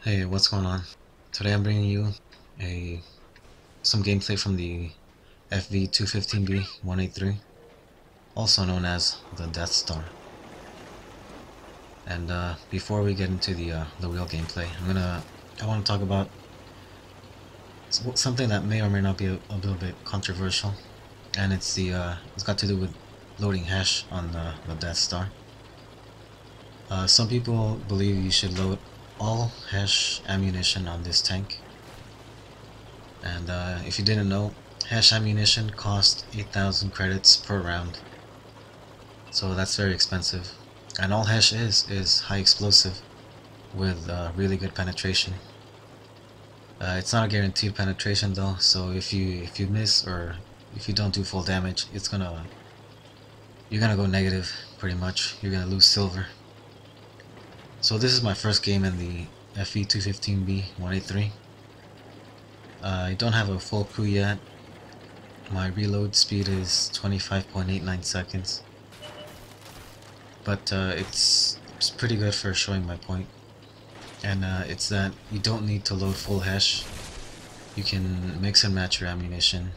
Hey, what's going on? Today I'm bringing you some gameplay from the FV215b 183, also known as the Death Star. And before we get into the real gameplay, I want to talk about something that may or may not be a little bit controversial, and it's got to do with loading hash on the Death Star. Some people believe you should load all hash ammunition on this tank, and if you didn't know, hash ammunition costs 8,000 credits per round, so that's very expensive. And all hash is high explosive with really good penetration. It's not a guaranteed penetration though, so if you miss or if you don't do full damage, you're gonna go negative pretty much. You're gonna lose silver. So this is my first game in the FV215b 183. I don't have a full crew yet. My reload speed is 25.89 seconds. But it's pretty good for showing my point. And it's that you don't need to load full hash. You can mix and match your ammunition.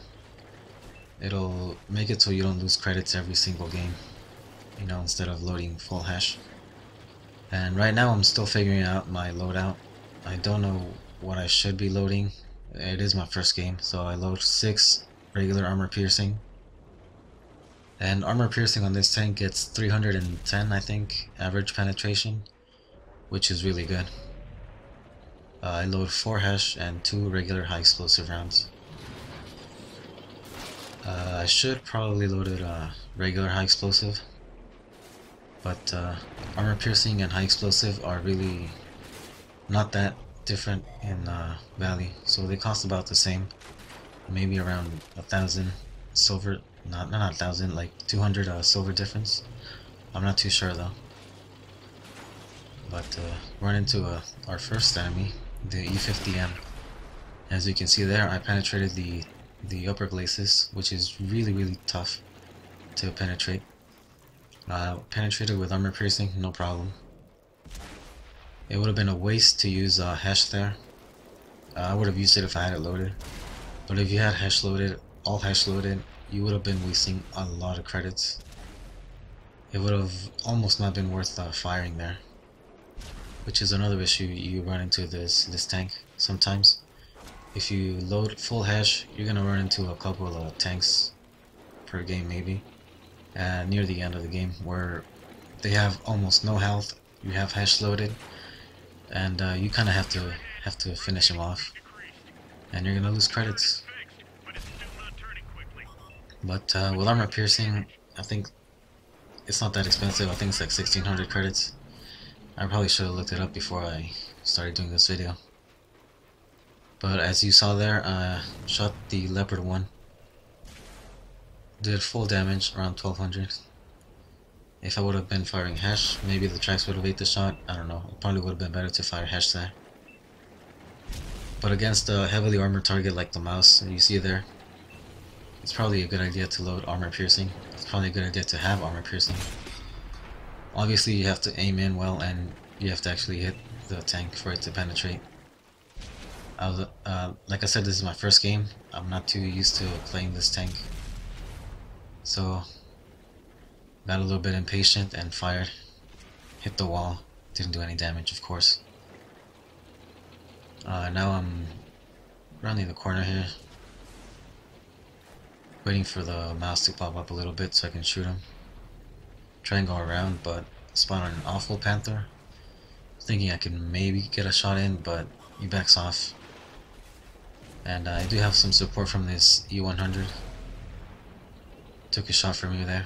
It'll make it so you don't lose credits every single game, you know, instead of loading full hash. And right now I'm still figuring out my loadout. I don't know what I should be loading. It is my first game, so I load 6 regular armor piercing. And armor piercing on this tank gets 310, I think, average penetration, which is really good. I load 4 hash and 2 regular high explosive rounds. I should probably load it regular high explosive, but armor piercing and high explosive are really not that different in value, so they cost about the same, maybe around 1,000 silver, not 1,000, like 200 silver difference. I'm not too sure though. But run into our first enemy, the E50M. As you can see there, I penetrated the upper glacis, which is really tough to penetrate. Penetrated with armor piercing, no problem. It would have been a waste to use hash there. I would have used it if I had it loaded. But if you had hash loaded, all hash loaded, you would have been wasting a lot of credits. It would have almost not been worth firing there. Which is another issue you run into this tank sometimes. If you load full hash, you're gonna run into a couple of tanks per game maybe. Near the end of the game, where they have almost no health, you have hash loaded, and you kind of have to finish them off, and you're gonna lose credits. But with armor piercing, I think it's not that expensive. I think it's like 1,600 credits. I probably should have looked it up before I started doing this video. But as you saw there, shot the Leopard 1. Did full damage, around 1,200. If I would have been firing hash, maybe the tracks would have ate the shot. I don't know. It probably would have been better to fire hash there. But against a heavily armored target like the mouse you see there, it's probably a good idea to load armor piercing. It's probably a good idea to have armor piercing. Obviously you have to aim in well, and you have to actually hit the tank for it to penetrate. Like I said, this is my first game. I'm not too used to playing this tank, so got a little bit impatient and fired. Hit the wall. Didn't do any damage, of course. Now I'm rounding the corner here, waiting for the mouse to pop up a little bit so I can shoot him. Try and go around, but spawn on an awful panther. Thinking I can maybe get a shot in, but he backs off. And I do have some support from this E100. Took a shot from me there.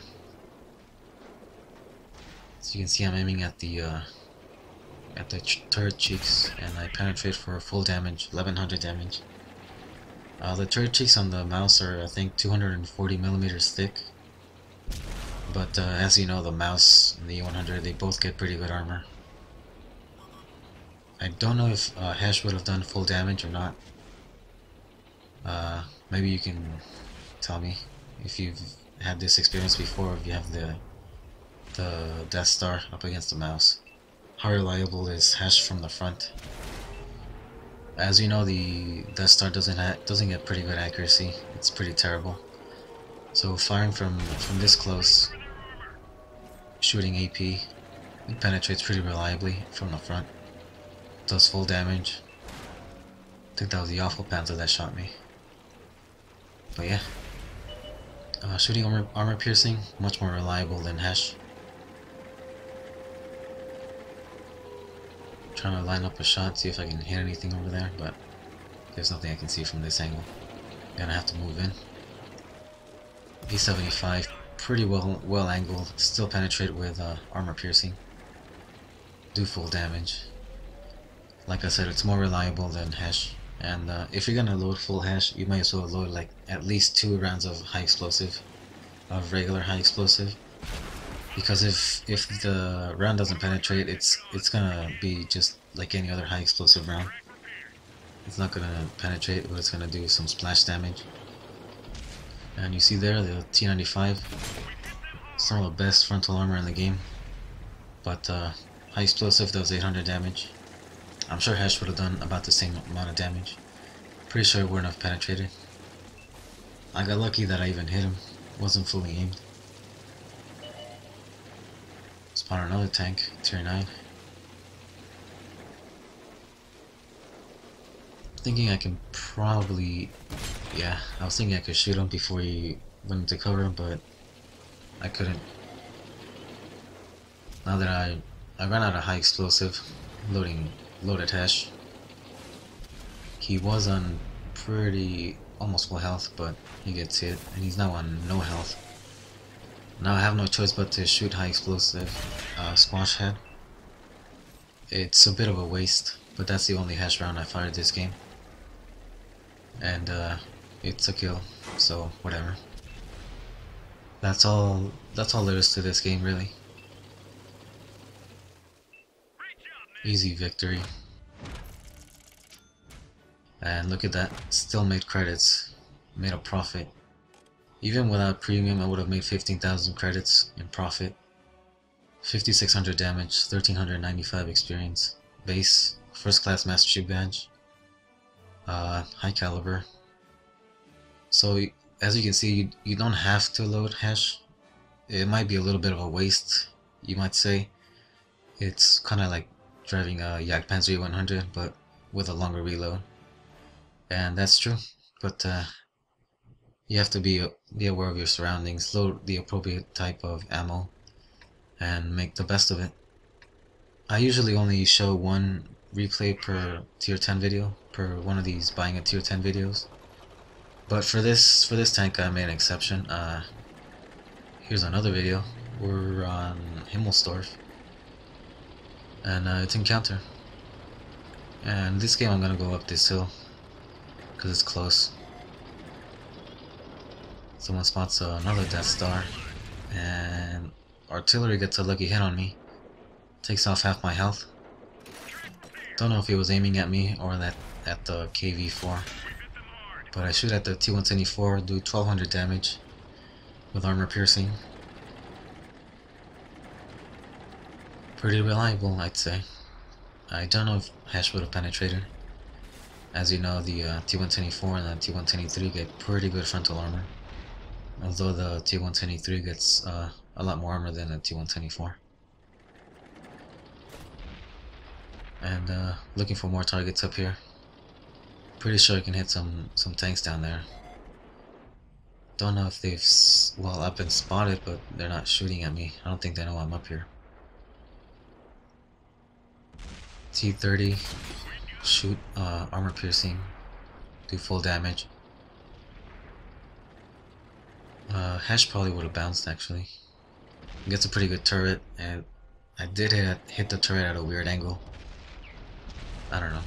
So you can see I'm aiming at the turret cheeks, and I penetrate for full damage, 1100 damage. The turret cheeks on the mouse are, I think, 240 millimeters thick. But as you know, the mouse and the E100, they both get pretty good armor. I don't know if Hash would have done full damage or not. Maybe you can tell me if you've had this experience before, if you have the Death Star up against the mouse. How reliable is Hash from the front? As you know, the Death Star doesn't get pretty good accuracy. It's pretty terrible. So firing from this close, shooting AP, it penetrates pretty reliably from the front. Does full damage. I think that was the awful panther that shot me. But yeah, shooting armor piercing, much more reliable than Hash. Trying to line up a shot, see if I can hit anything over there, but there's nothing I can see from this angle. Gonna have to move in. P75, pretty well angled, still penetrate with armor piercing. Do full damage. Like I said, it's more reliable than Hash. And if you're gonna load full Hash, you might as well load like at least 2 rounds of high explosive, of regular high explosive. Because if the round doesn't penetrate, it's gonna be just like any other high explosive round. It's not gonna penetrate, but it's gonna do some splash damage. And you see there the T95, some of the best frontal armor in the game. But high explosive does 800 damage. I'm sure Hash would have done about the same amount of damage. Pretty sure it wouldn't have penetrated. I got lucky that I even hit him. Wasn't fully aimed. Spawn another tank, tier 9. Thinking I can probably... yeah, I was thinking I could shoot him before he went into cover, but I couldn't. Now that I ran out of high explosive, loaded Hash. He was on pretty almost full health, but he gets hit, and he's now on no health. Now I have no choice but to shoot high explosive squash head. It's a bit of a waste, but that's the only Hash round I fired this game. And it's a kill, so whatever. That's all there is to this game, really. Easy victory. And look at that, still made credits, made a profit. Even without premium, I would have made 15,000 credits in profit. 5,600 damage, 1,395 experience. Base, first class Master Chief badge. High caliber. So as you can see, you don't have to load Hash. It might be a little bit of a waste, you might say. It's kind of like driving a Jagdpanzer 100, but with a longer reload. And that's true, but you have to be aware of your surroundings, load the appropriate type of ammo, and make the best of it. I usually only show one replay per tier 10 video, per one of these buying a tier 10 videos. But for this tank I made an exception. Here's another video. We're on Himmelsdorf, and it's Encounter. And this game I'm gonna go up this hill, because it's close. Someone spots another Death Star, and artillery gets a lucky hit on me. Takes off half my health. Don't know if he was aiming at me or at the KV4. But I shoot at the T124, do 1200 damage with armor piercing. Pretty reliable, I'd say. I don't know if Hash would have penetrated. As you know, the T124 and the T123 get pretty good frontal armor. Although the T123 gets a lot more armor than the T124. and looking for more targets up here. Pretty sure I can hit some tanks down there. Don't know if they've well, I've been spotted, but they're not shooting at me. I don't think they know I'm up here. T30, shoot, armor piercing, do full damage. Hash probably would have bounced actually. Gets a pretty good turret, and I did hit the turret at a weird angle. I don't know.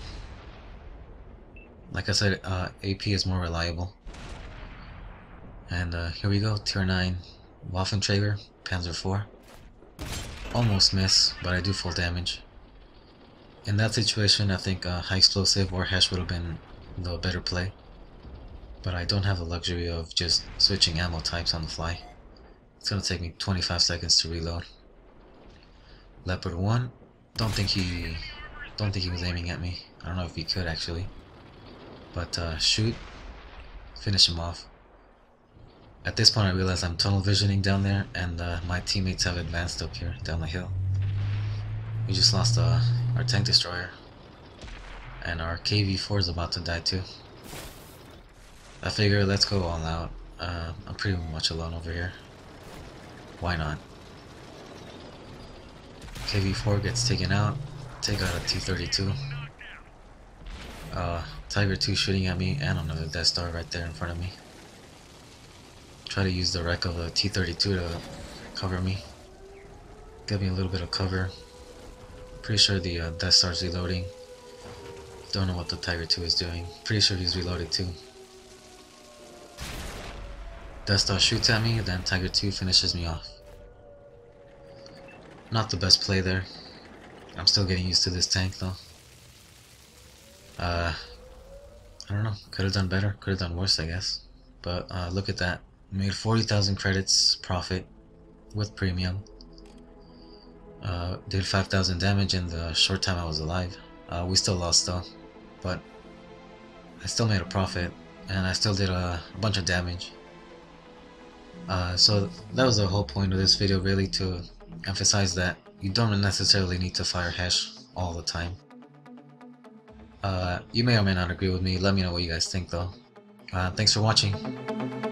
Like I said, AP is more reliable. And here we go, tier 9 Waffenträger, Panzer IV. Almost miss, but I do full damage. In that situation, I think high explosive or Hash would have been the better play. But I don't have the luxury of just switching ammo types on the fly. It's gonna take me 25 seconds to reload. Leopard 1, don't think he was aiming at me. I don't know if he could actually. But shoot, finish him off. At this point I realize I'm tunnel visioning down there, and my teammates have advanced up here down the hill. We just lost our tank destroyer, and our KV4 is about to die too. I figure let's go all out. I'm pretty much alone over here. Why not? KV4 gets taken out. Take out a T32. Tiger 2 shooting at me, and another Death Star right there in front of me. Try to use the wreck of a T32 to cover me. Give me a little bit of cover. Pretty sure the Death Star's reloading. Don't know what the Tiger 2 is doing. Pretty sure he's reloaded too. Death Star shoots at me, then Tiger 2 finishes me off. Not the best play there. I'm still getting used to this tank though. I don't know. Could have done better. Could have done worse, I guess. But look at that. Made 40,000 credits profit with premium. Did 5,000 damage in the short time I was alive. We still lost though, but I still made a profit, and I still did a bunch of damage. So that was the whole point of this video, really, to emphasize that you don't necessarily need to fire Hash all the time. You may or may not agree with me. Let me know what you guys think though. Thanks for watching.